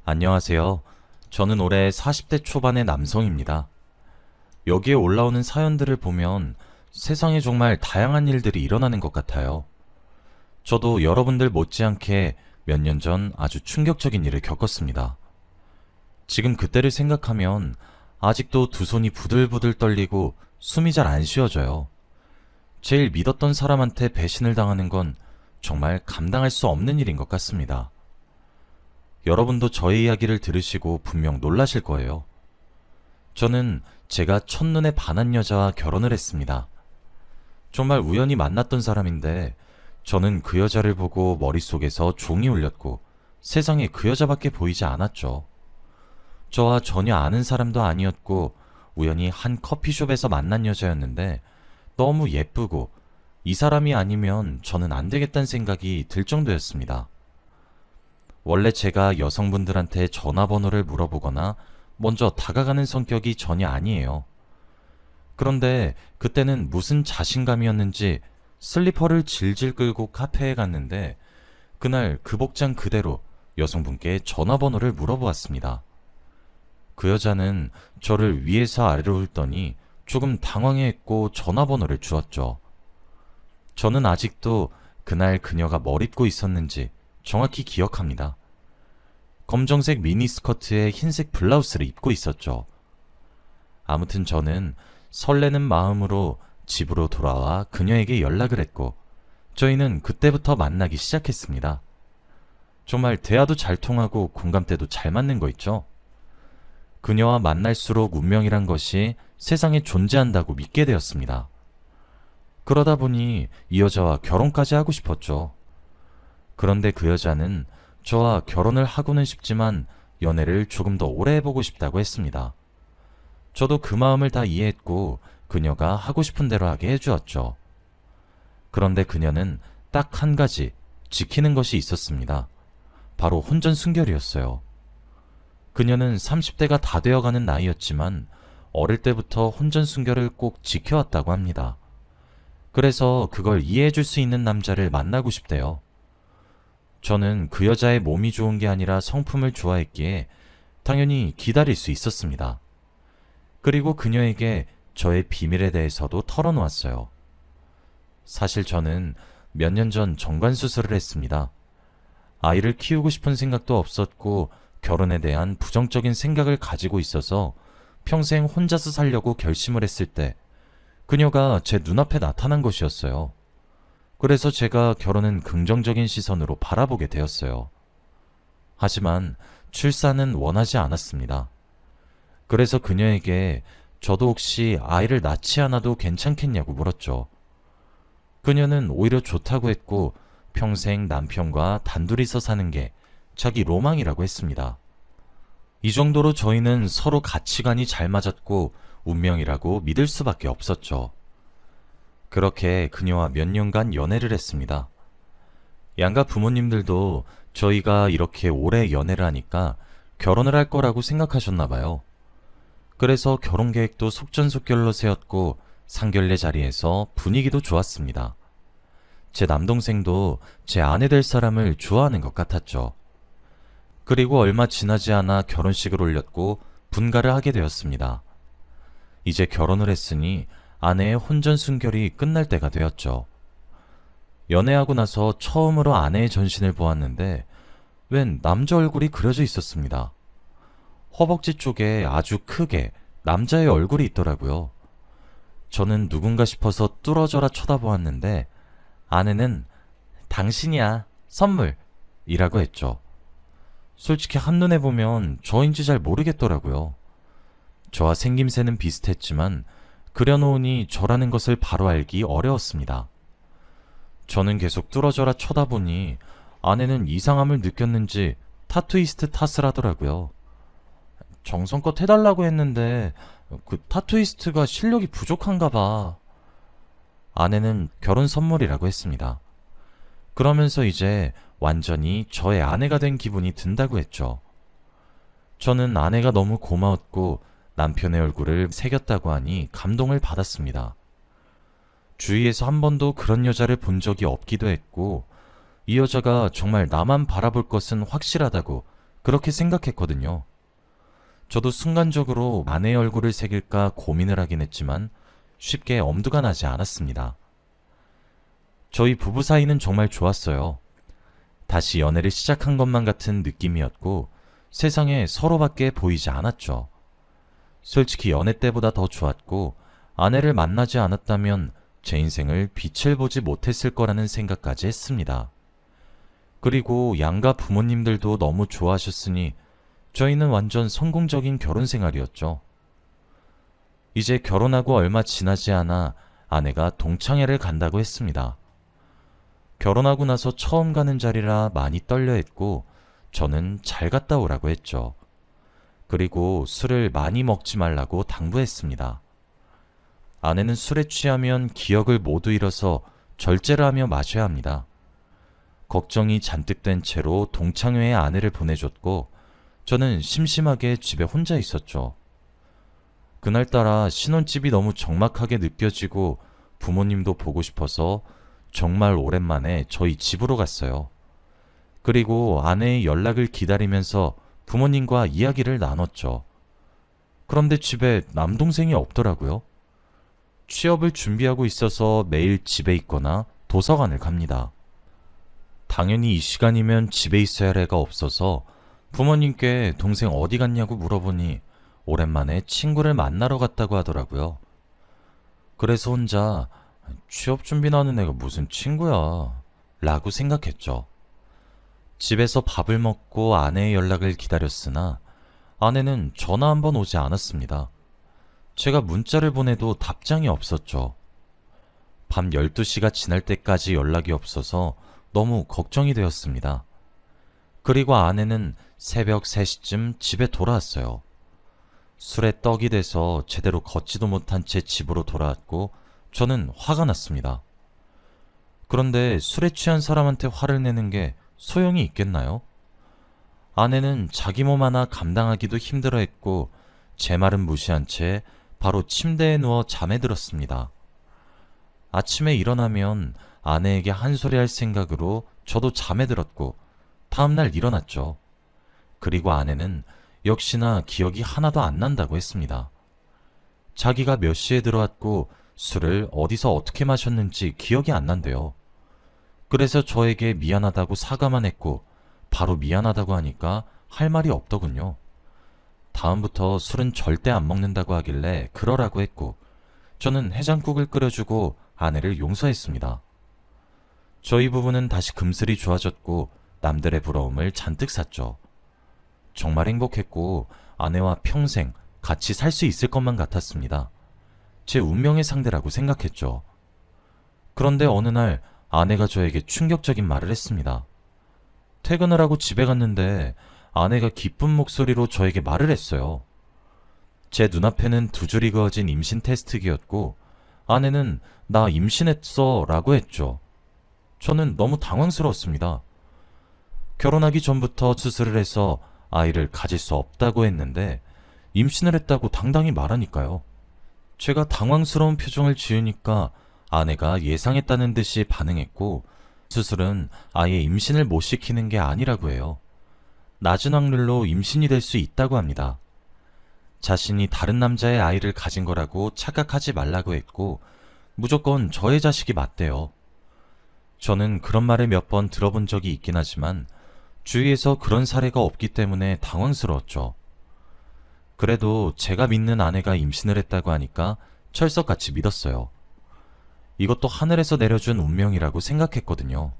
안녕하세요. 저는 올해 40대 초반의 남성입니다. 여기에 올라오는 사연들을 보면 세상에 정말 다양한 일들이 일어나는 것 같아요. 저도 여러분들 못지않게 몇 년 전 아주 충격적인 일을 겪었습니다. 지금 그때를 생각하면 아직도 두 손이 부들부들 떨리고 숨이 잘 안 쉬어져요. 제일 믿었던 사람한테 배신을 당하는 건 정말 감당할 수 없는 일인 것 같습니다. 여러분도 저의 이야기를 들으시고 분명 놀라실 거예요. 저는 제가 첫눈에 반한 여자와 결혼을 했습니다. 정말 우연히 만났던 사람인데 저는 그 여자를 보고 머릿속에서 종이 울렸고 세상에 그 여자밖에 보이지 않았죠. 저와 전혀 아는 사람도 아니었고 우연히 한 커피숍에서 만난 여자였는데 너무 예쁘고 이 사람이 아니면 저는 안 되겠다는 생각이 들 정도였습니다. 원래 제가 여성분들한테 전화번호를 물어보거나 먼저 다가가는 성격이 전혀 아니에요. 그런데 그때는 무슨 자신감이었는지 슬리퍼를 질질 끌고 카페에 갔는데 그날 그 복장 그대로 여성분께 전화번호를 물어보았습니다. 그 여자는 저를 위에서 아래로 훑더니 조금 당황해했고 전화번호를 주었죠. 저는 아직도 그날 그녀가 뭘 입고 있었는지 정확히 기억합니다. 검정색 미니스커트에 흰색 블라우스를 입고 있었죠. 아무튼 저는 설레는 마음으로 집으로 돌아와 그녀에게 연락을 했고 저희는 그때부터 만나기 시작했습니다. 정말 대화도 잘 통하고 공감대도 잘 맞는 거 있죠? 그녀와 만날수록 운명이란 것이 세상에 존재한다고 믿게 되었습니다. 그러다 보니 이 여자와 결혼까지 하고 싶었죠. 그런데 그 여자는 저와 결혼을 하고는 싶지만 연애를 조금 더 오래 해보고 싶다고 했습니다. 저도 그 마음을 다 이해했고 그녀가 하고 싶은 대로 하게 해주었죠. 그런데 그녀는 딱 한 가지 지키는 것이 있었습니다. 바로 혼전 순결이었어요. 그녀는 30대가 다 되어가는 나이였지만 어릴 때부터 혼전 순결을 꼭 지켜왔다고 합니다. 그래서 그걸 이해해줄 수 있는 남자를 만나고 싶대요. 저는 그 여자의 몸이 좋은 게 아니라 성품을 좋아했기에 당연히 기다릴 수 있었습니다. 그리고 그녀에게 저의 비밀에 대해서도 털어놓았어요. 사실 저는 몇 년 전 정관수술을 했습니다. 아이를 키우고 싶은 생각도 없었고 결혼에 대한 부정적인 생각을 가지고 있어서 평생 혼자서 살려고 결심을 했을 때 그녀가 제 눈앞에 나타난 것이었어요. 그래서 제가 결혼은 긍정적인 시선으로 바라보게 되었어요. 하지만 출산은 원하지 않았습니다. 그래서 그녀에게 저도 혹시 아이를 낳지 않아도 괜찮겠냐고 물었죠. 그녀는 오히려 좋다고 했고 평생 남편과 단둘이서 사는 게 자기 로망이라고 했습니다. 이 정도로 저희는 서로 가치관이 잘 맞았고 운명이라고 믿을 수밖에 없었죠. 그렇게 그녀와 몇 년간 연애를 했습니다. 양가 부모님들도 저희가 이렇게 오래 연애를 하니까 결혼을 할 거라고 생각하셨나 봐요. 그래서 결혼 계획도 속전속결로 세웠고 상견례 자리에서 분위기도 좋았습니다. 제 남동생도 제 아내 될 사람을 좋아하는 것 같았죠. 그리고 얼마 지나지 않아 결혼식을 올렸고 분가를 하게 되었습니다. 이제 결혼을 했으니 아내의 혼전 순결이 끝날 때가 되었죠. 연애하고 나서 처음으로 아내의 전신을 보았는데 웬 남자 얼굴이 그려져 있었습니다. 허벅지 쪽에 아주 크게 남자의 얼굴이 있더라고요. 저는 누군가 싶어서 뚫어져라 쳐다보았는데 아내는 당신이야, 선물! 이라고 했죠. 솔직히 한눈에 보면 저인지 잘 모르겠더라고요. 저와 생김새는 비슷했지만 그려놓으니 저라는 것을 바로 알기 어려웠습니다. 저는 계속 뚫어져라 쳐다보니 아내는 이상함을 느꼈는지 타투이스트 탓을 하더라고요. 정성껏 해달라고 했는데 그 타투이스트가 실력이 부족한가 봐. 아내는 결혼 선물이라고 했습니다. 그러면서 이제 완전히 저의 아내가 된 기분이 든다고 했죠. 저는 아내가 너무 고마웠고 남편의 얼굴을 새겼다고 하니 감동을 받았습니다. 주위에서 한 번도 그런 여자를 본 적이 없기도 했고 이 여자가 정말 나만 바라볼 것은 확실하다고 그렇게 생각했거든요. 저도 순간적으로 아내의 얼굴을 새길까 고민을 하긴 했지만 쉽게 엄두가 나지 않았습니다. 저희 부부 사이는 정말 좋았어요. 다시 연애를 시작한 것만 같은 느낌이었고 세상에 서로밖에 보이지 않았죠. 솔직히 연애 때보다 더 좋았고 아내를 만나지 않았다면 제 인생을 빛을 보지 못했을 거라는 생각까지 했습니다. 그리고 양가 부모님들도 너무 좋아하셨으니 저희는 완전 성공적인 결혼 생활이었죠. 이제 결혼하고 얼마 지나지 않아 아내가 동창회를 간다고 했습니다. 결혼하고 나서 처음 가는 자리라 많이 떨려 했고 저는 잘 갔다 오라고 했죠. 그리고 술을 많이 먹지 말라고 당부했습니다. 아내는 술에 취하면 기억을 모두 잃어서 절제를 하며 마셔야 합니다. 걱정이 잔뜩 된 채로 동창회에 아내를 보내줬고 저는 심심하게 집에 혼자 있었죠. 그날따라 신혼집이 너무 적막하게 느껴지고 부모님도 보고 싶어서 정말 오랜만에 저희 집으로 갔어요. 그리고 아내의 연락을 기다리면서 부모님과 이야기를 나눴죠. 그런데 집에 남동생이 없더라고요. 취업을 준비하고 있어서 매일 집에 있거나 도서관을 갑니다. 당연히 이 시간이면 집에 있어야 할 애가 없어서 부모님께 동생 어디 갔냐고 물어보니 오랜만에 친구를 만나러 갔다고 하더라고요. 그래서 혼자 취업 준비나 하는 애가 무슨 친구야 라고 생각했죠. 집에서 밥을 먹고 아내의 연락을 기다렸으나 아내는 전화 한 번 오지 않았습니다. 제가 문자를 보내도 답장이 없었죠. 밤 12시가 지날 때까지 연락이 없어서 너무 걱정이 되었습니다. 그리고 아내는 새벽 3시쯤 집에 돌아왔어요. 술에 떡이 돼서 제대로 걷지도 못한 채 집으로 돌아왔고 저는 화가 났습니다. 그런데 술에 취한 사람한테 화를 내는 게 소용이 있겠나요? 아내는 자기 몸 하나 감당하기도 힘들어했고 제 말은 무시한 채 바로 침대에 누워 잠에 들었습니다. 아침에 일어나면 아내에게 한 소리 할 생각으로 저도 잠에 들었고 다음날 일어났죠. 그리고 아내는 역시나 기억이 하나도 안 난다고 했습니다. 자기가 몇 시에 들어왔고 술을 어디서 어떻게 마셨는지 기억이 안 난대요. 그래서 저에게 미안하다고 사과만 했고 바로 미안하다고 하니까 할 말이 없더군요. 다음부터 술은 절대 안 먹는다고 하길래 그러라고 했고 저는 해장국을 끓여주고 아내를 용서했습니다. 저희 부부는 다시 금슬이 좋아졌고 남들의 부러움을 잔뜩 샀죠. 정말 행복했고 아내와 평생 같이 살 수 있을 것만 같았습니다. 제 운명의 상대라고 생각했죠. 그런데 어느 날 아내가 저에게 충격적인 말을 했습니다. 퇴근을 하고 집에 갔는데 아내가 기쁜 목소리로 저에게 말을 했어요. 제 눈앞에는 두 줄이 그어진 임신 테스트기였고 아내는 나 임신했어 라고 했죠. 저는 너무 당황스러웠습니다. 결혼하기 전부터 수술을 해서 아이를 가질 수 없다고 했는데 임신을 했다고 당당히 말하니까요. 제가 당황스러운 표정을 지으니까 아내가 예상했다는 듯이 반응했고 수술은 아예 임신을 못 시키는 게 아니라고 해요. 낮은 확률로 임신이 될 수 있다고 합니다. 자신이 다른 남자의 아이를 가진 거라고 착각하지 말라고 했고 무조건 저의 자식이 맞대요. 저는 그런 말을 몇 번 들어본 적이 있긴 하지만 주위에서 그런 사례가 없기 때문에 당황스러웠죠. 그래도 제가 믿는 아내가 임신을 했다고 하니까 철석같이 믿었어요. 이것도 하늘에서 내려준 운명이라고 생각했거든요.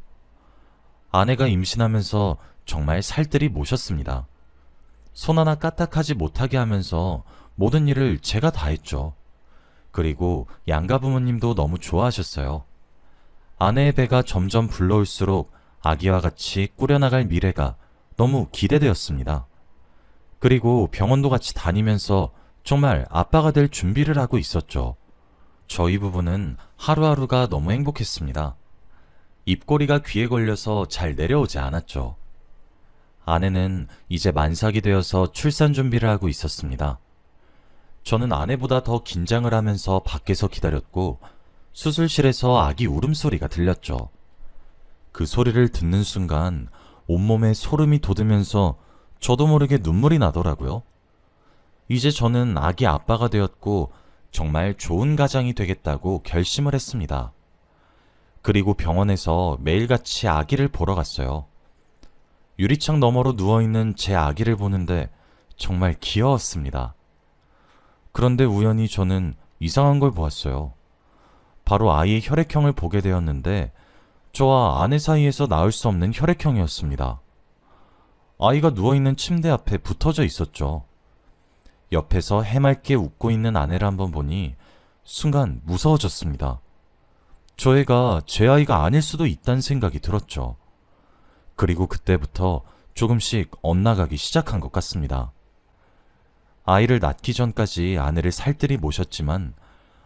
아내가 임신하면서 정말 살뜰히 모셨습니다. 손 하나 까딱하지 못하게 하면서 모든 일을 제가 다 했죠. 그리고 양가 부모님도 너무 좋아하셨어요. 아내의 배가 점점 불러올수록 아기와 같이 꾸려나갈 미래가 너무 기대되었습니다. 그리고 병원도 같이 다니면서 정말 아빠가 될 준비를 하고 있었죠. 저희 부부는 하루하루가 너무 행복했습니다. 입꼬리가 귀에 걸려서 잘 내려오지 않았죠. 아내는 이제 만삭이 되어서 출산 준비를 하고 있었습니다. 저는 아내보다 더 긴장을 하면서 밖에서 기다렸고 수술실에서 아기 울음소리가 들렸죠. 그 소리를 듣는 순간 온몸에 소름이 돋으면서 저도 모르게 눈물이 나더라고요. 이제 저는 아기 아빠가 되었고 정말 좋은 가장이 되겠다고 결심을 했습니다. 그리고 병원에서 매일같이 아기를 보러 갔어요. 유리창 너머로 누워있는 제 아기를 보는데 정말 귀여웠습니다. 그런데 우연히 저는 이상한 걸 보았어요. 바로 아이의 혈액형을 보게 되었는데 저와 아내 사이에서 나올 수 없는 혈액형이었습니다. 아이가 누워있는 침대 앞에 붙어져 있었죠. 옆에서 해맑게 웃고 있는 아내를 한번 보니 순간 무서워졌습니다. 저 애가 제 아이가 아닐 수도 있다는 생각이 들었죠. 그리고 그때부터 조금씩 엇나가기 시작한 것 같습니다. 아이를 낳기 전까지 아내를 살뜰히 모셨지만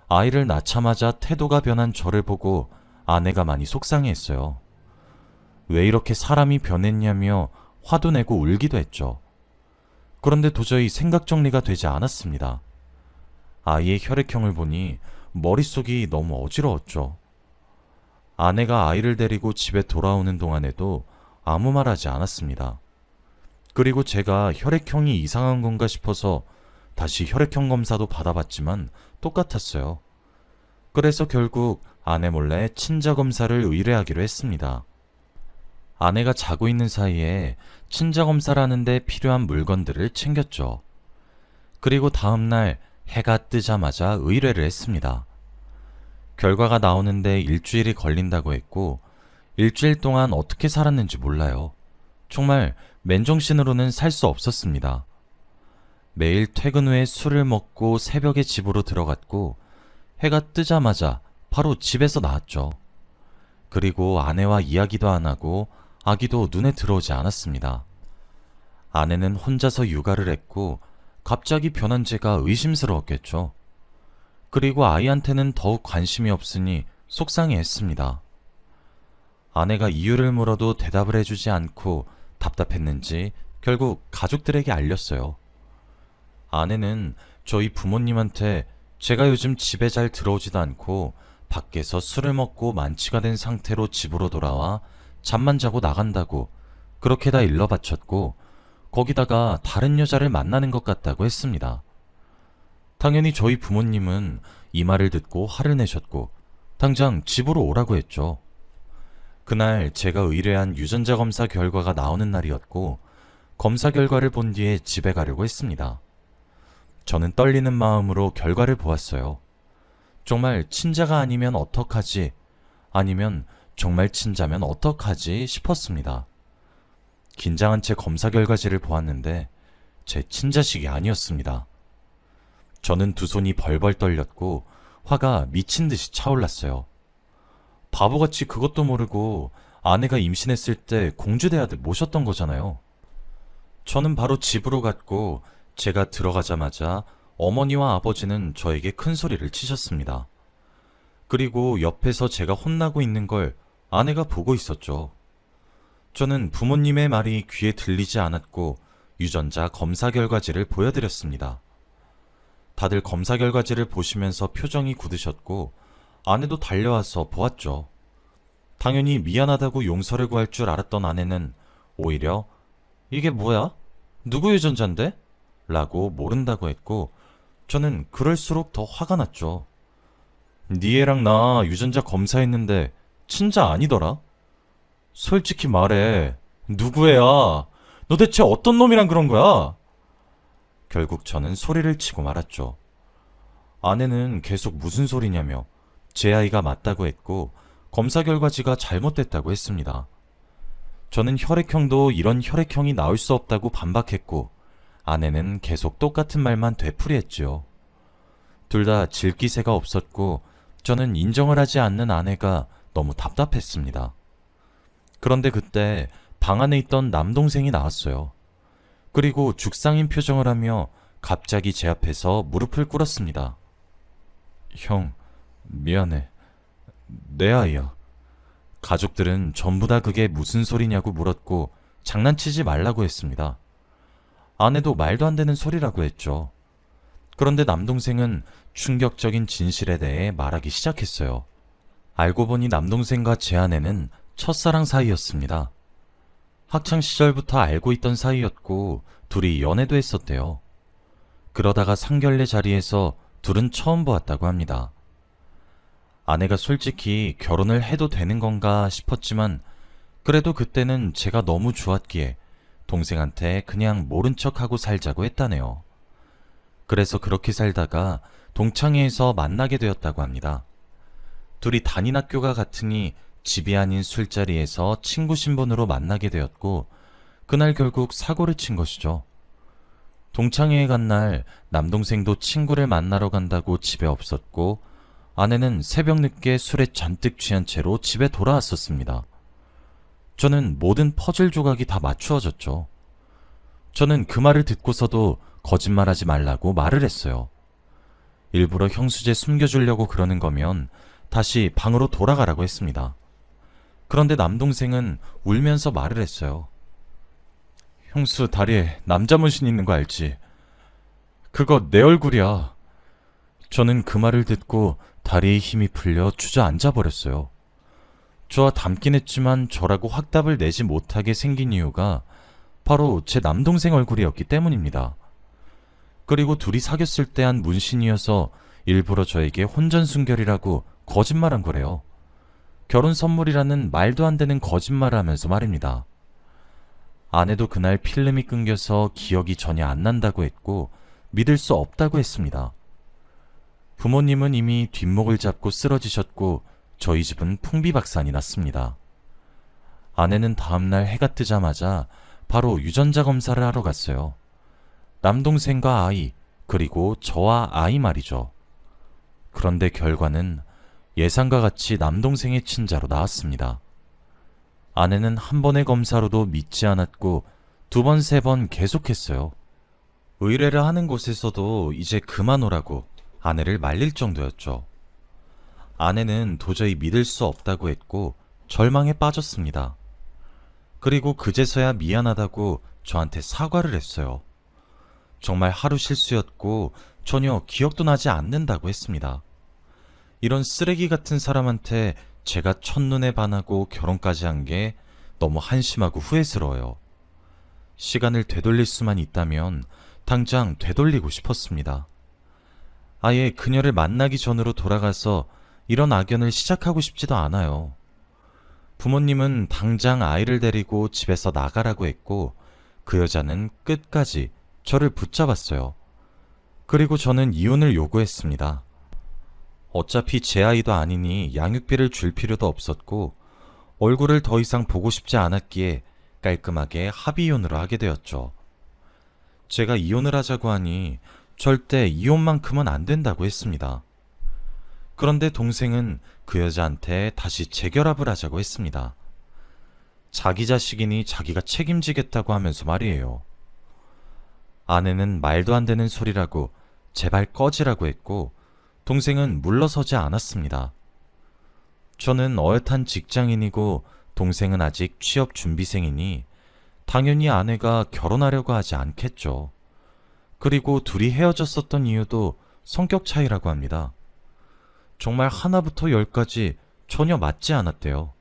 아이를 낳자마자 태도가 변한 저를 보고 아내가 많이 속상해했어요. 왜 이렇게 사람이 변했냐며 화도 내고 울기도 했죠. 그런데 도저히 생각 정리가 되지 않았습니다. 아이의 혈액형을 보니 머릿속이 너무 어지러웠죠. 아내가 아이를 데리고 집에 돌아오는 동안에도 아무 말 하지 않았습니다. 그리고 제가 혈액형이 이상한 건가 싶어서 다시 혈액형 검사도 받아봤지만 똑같았어요. 그래서 결국 아내 몰래 친자 검사를 의뢰하기로 했습니다. 아내가 자고 있는 사이에 친자 검사를 하는데 필요한 물건들을 챙겼죠. 그리고 다음날 해가 뜨자마자 의뢰를 했습니다. 결과가 나오는데 일주일이 걸린다고 했고 일주일 동안 어떻게 살았는지 몰라요. 정말 맨정신으로는 살 수 없었습니다. 매일 퇴근 후에 술을 먹고 새벽에 집으로 들어갔고 해가 뜨자마자 바로 집에서 나왔죠. 그리고 아내와 이야기도 안 하고 아기도 눈에 들어오지 않았습니다. 아내는 혼자서 육아를 했고 갑자기 변한 제가 의심스러웠겠죠. 그리고 아이한테는 더욱 관심이 없으니 속상해했습니다. 아내가 이유를 물어도 대답을 해주지 않고 답답했는지 결국 가족들에게 알렸어요. 아내는 저희 부모님한테 제가 요즘 집에 잘 들어오지도 않고 밖에서 술을 먹고 만취가 된 상태로 집으로 돌아와 잠만 자고 나간다고 그렇게 다 일러바쳤고 거기다가 다른 여자를 만나는 것 같다고 했습니다. 당연히 저희 부모님은 이 말을 듣고 화를 내셨고 당장 집으로 오라고 했죠. 그날 제가 의뢰한 유전자 검사 결과가 나오는 날이었고 검사 결과를 본 뒤에 집에 가려고 했습니다. 저는 떨리는 마음으로 결과를 보았어요. 정말 친자가 아니면 어떡하지? 아니면 정말 친자면 어떡하지? 싶었습니다. 긴장한 채 검사 결과지를 보았는데 제 친자식이 아니었습니다. 저는 두 손이 벌벌 떨렸고 화가 미친 듯이 차올랐어요. 바보같이 그것도 모르고 아내가 임신했을 때 공주대하듯 모셨던 거잖아요. 저는 바로 집으로 갔고 제가 들어가자마자 어머니와 아버지는 저에게 큰 소리를 치셨습니다. 그리고 옆에서 제가 혼나고 있는 걸 아내가 보고 있었죠. 저는 부모님의 말이 귀에 들리지 않았고 유전자 검사 결과지를 보여드렸습니다. 다들 검사 결과지를 보시면서 표정이 굳으셨고 아내도 달려와서 보았죠. 당연히 미안하다고 용서를 구할 줄 알았던 아내는 오히려 이게 뭐야? 누구 유전자인데? 라고 모른다고 했고 저는 그럴수록 더 화가 났죠. 니 애랑 나 유전자 검사했는데 친자 아니더라? 솔직히 말해. 누구 애야? 너 대체 어떤 놈이랑 그런 거야? 결국 저는 소리를 치고 말았죠. 아내는 계속 무슨 소리냐며 제 아이가 맞다고 했고 검사 결과지가 잘못됐다고 했습니다. 저는 혈액형도 이런 혈액형이 나올 수 없다고 반박했고 아내는 계속 똑같은 말만 되풀이했지요. 둘 다 질기새가 없었고 저는 인정을 하지 않는 아내가 너무 답답했습니다. 그런데 그때 방 안에 있던 남동생이 나왔어요. 그리고 죽상인 표정을 하며 갑자기 제 앞에서 무릎을 꿇었습니다. 형, 미안해. 내 아이야. 가족들은 전부 다 그게 무슨 소리냐고 물었고 장난치지 말라고 했습니다. 아내도 말도 안 되는 소리라고 했죠. 그런데 남동생은 충격적인 진실에 대해 말하기 시작했어요. 알고 보니 남동생과 제 아내는 첫사랑 사이였습니다. 학창 시절부터 알고 있던 사이였고 둘이 연애도 했었대요. 그러다가 상견례 자리에서 둘은 처음 보았다고 합니다. 아내가 솔직히 결혼을 해도 되는 건가 싶었지만 그래도 그때는 제가 너무 좋았기에 동생한테 그냥 모른 척하고 살자고 했다네요. 그래서 그렇게 살다가 동창회에서 만나게 되었다고 합니다. 둘이 담임 학교가 같으니 집이 아닌 술자리에서 친구 신분으로 만나게 되었고 그날 결국 사고를 친 것이죠. 동창회에 간 날 남동생도 친구를 만나러 간다고 집에 없었고 아내는 새벽 늦게 술에 잔뜩 취한 채로 집에 돌아왔었습니다. 저는 모든 퍼즐 조각이 다 맞추어졌죠. 저는 그 말을 듣고서도 거짓말하지 말라고 말을 했어요. 일부러 형수제 숨겨주려고 그러는 거면 다시 방으로 돌아가라고 했습니다. 그런데 남동생은 울면서 말을 했어요. 형수 다리에 남자 문신 있는 거 알지? 그거 내 얼굴이야. 저는 그 말을 듣고 다리에 힘이 풀려 주저앉아 버렸어요. 저와 닮긴 했지만 저라고 확답을 내지 못하게 생긴 이유가 바로 제 남동생 얼굴이었기 때문입니다. 그리고 둘이 사귀었을 때 한 문신이어서 일부러 저에게 혼전순결이라고 거짓말한 거래요. 결혼 선물이라는 말도 안 되는 거짓말을 하면서 말입니다. 아내도 그날 필름이 끊겨서 기억이 전혀 안 난다고 했고 믿을 수 없다고 했습니다. 부모님은 이미 뒷목을 잡고 쓰러지셨고 저희 집은 풍비박산이 났습니다. 아내는 다음날 해가 뜨자마자 바로 유전자 검사를 하러 갔어요. 남동생과 아이, 그리고 저와 아이 말이죠. 그런데 결과는 예상과 같이 남동생의 친자로 나왔습니다. 아내는 한 번의 검사로도 믿지 않았고 두 번, 세 번 계속했어요. 의뢰를 하는 곳에서도 이제 그만 오라고 아내를 말릴 정도였죠. 아내는 도저히 믿을 수 없다고 했고 절망에 빠졌습니다. 그리고 그제서야 미안하다고 저한테 사과를 했어요. 정말 하루 실수였고 전혀 기억도 나지 않는다고 했습니다. 이런 쓰레기 같은 사람한테 제가 첫눈에 반하고 결혼까지 한 게 너무 한심하고 후회스러워요. 시간을 되돌릴 수만 있다면 당장 되돌리고 싶었습니다. 아예 그녀를 만나기 전으로 돌아가서 이런 악연을 시작하고 싶지도 않아요. 부모님은 당장 아이를 데리고 집에서 나가라고 했고 그 여자는 끝까지 저를 붙잡았어요. 그리고 저는 이혼을 요구했습니다. 어차피 제 아이도 아니니 양육비를 줄 필요도 없었고 얼굴을 더 이상 보고 싶지 않았기에 깔끔하게 합의이혼으로 하게 되었죠. 제가 이혼을 하자고 하니 절대 이혼만큼은 안 된다고 했습니다. 그런데 동생은 그 여자한테 다시 재결합을 하자고 했습니다. 자기 자식이니 자기가 책임지겠다고 하면서 말이에요. 아내는 말도 안 되는 소리라고 제발 꺼지라고 했고 동생은 물러서지 않았습니다. 저는 어엿한 직장인이고 동생은 아직 취업 준비생이니 당연히 아내가 결혼하려고 하지 않겠죠. 그리고 둘이 헤어졌었던 이유도 성격 차이라고 합니다. 정말 하나부터 열까지 전혀 맞지 않았대요.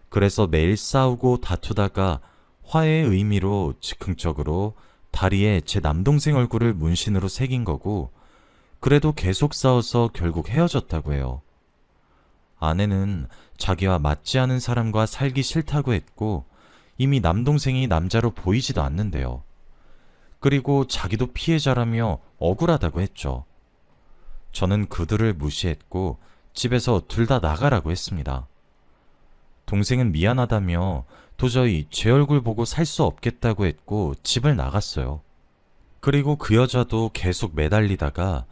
그래서 매일 싸우고 다투다가 화해의 의미로 즉흥적으로 다리에 제 남동생 얼굴을 문신으로 새긴 거고 그래도 계속 싸워서 결국 헤어졌다고 해요. 아내는 자기와 맞지 않은 사람과 살기 싫다고 했고 이미 남동생이 남자로 보이지도 않는데요. 그리고 자기도 피해자라며 억울하다고 했죠. 저는 그들을 무시했고 집에서 둘 다 나가라고 했습니다. 동생은 미안하다며 도저히 제 얼굴 보고 살 수 없겠다고 했고 집을 나갔어요. 그리고 그 여자도 계속 매달리다가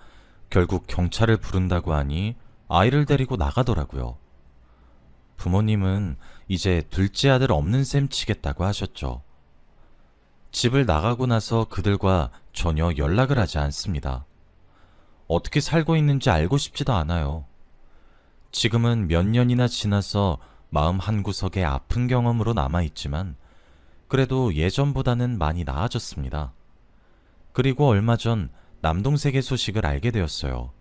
결국 경찰을 부른다고 하니 아이를 데리고 나가더라고요. 부모님은 이제 둘째 아들 없는 셈 치겠다고 하셨죠. 집을 나가고 나서 그들과 전혀 연락을 하지 않습니다. 어떻게 살고 있는지 알고 싶지도 않아요. 지금은 몇 년이나 지나서 마음 한구석에 아픈 경험으로 남아있지만 그래도 예전보다는 많이 나아졌습니다. 그리고 얼마 전 남동생의 소식을 알게 되었어요.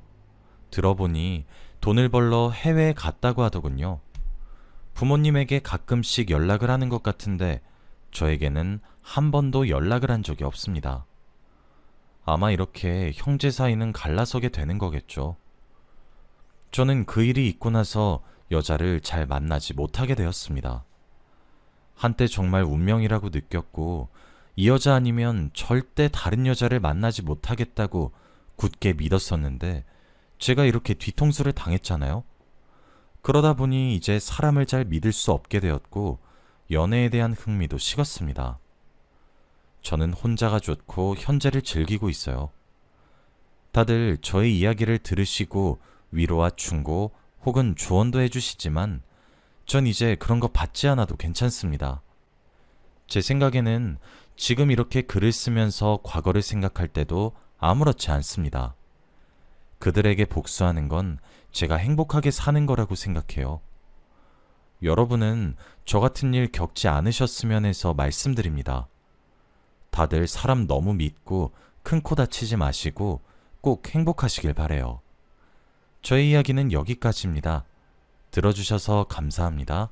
들어보니 돈을 벌러 해외에 갔다고 하더군요. 부모님에게 가끔씩 연락을 하는 것 같은데 저에게는 한 번도 연락을 한 적이 없습니다. 아마 이렇게 형제 사이는 갈라서게 되는 거겠죠. 저는 그 일이 있고 나서 여자를 잘 만나지 못하게 되었습니다. 한때 정말 운명이라고 느꼈고, 이 여자 아니면 절대 다른 여자를 만나지 못하겠다고 굳게 믿었었는데, 제가 이렇게 뒤통수를 당했잖아요. 그러다 보니 이제 사람을 잘 믿을 수 없게 되었고, 연애에 대한 흥미도 식었습니다. 저는 혼자가 좋고 현재를 즐기고 있어요. 다들 저의 이야기를 들으시고 위로와 충고 혹은 조언도 해주시지만 전 이제 그런 거 받지 않아도 괜찮습니다. 제 생각에는 지금 이렇게 글을 쓰면서 과거를 생각할 때도 아무렇지 않습니다. 그들에게 복수하는 건 제가 행복하게 사는 거라고 생각해요. 여러분은 저 같은 일 겪지 않으셨으면 해서 말씀드립니다. 다들 사람 너무 믿고 큰 코 다치지 마시고 꼭 행복하시길 바래요. 저의 이야기는 여기까지입니다. 들어주셔서 감사합니다.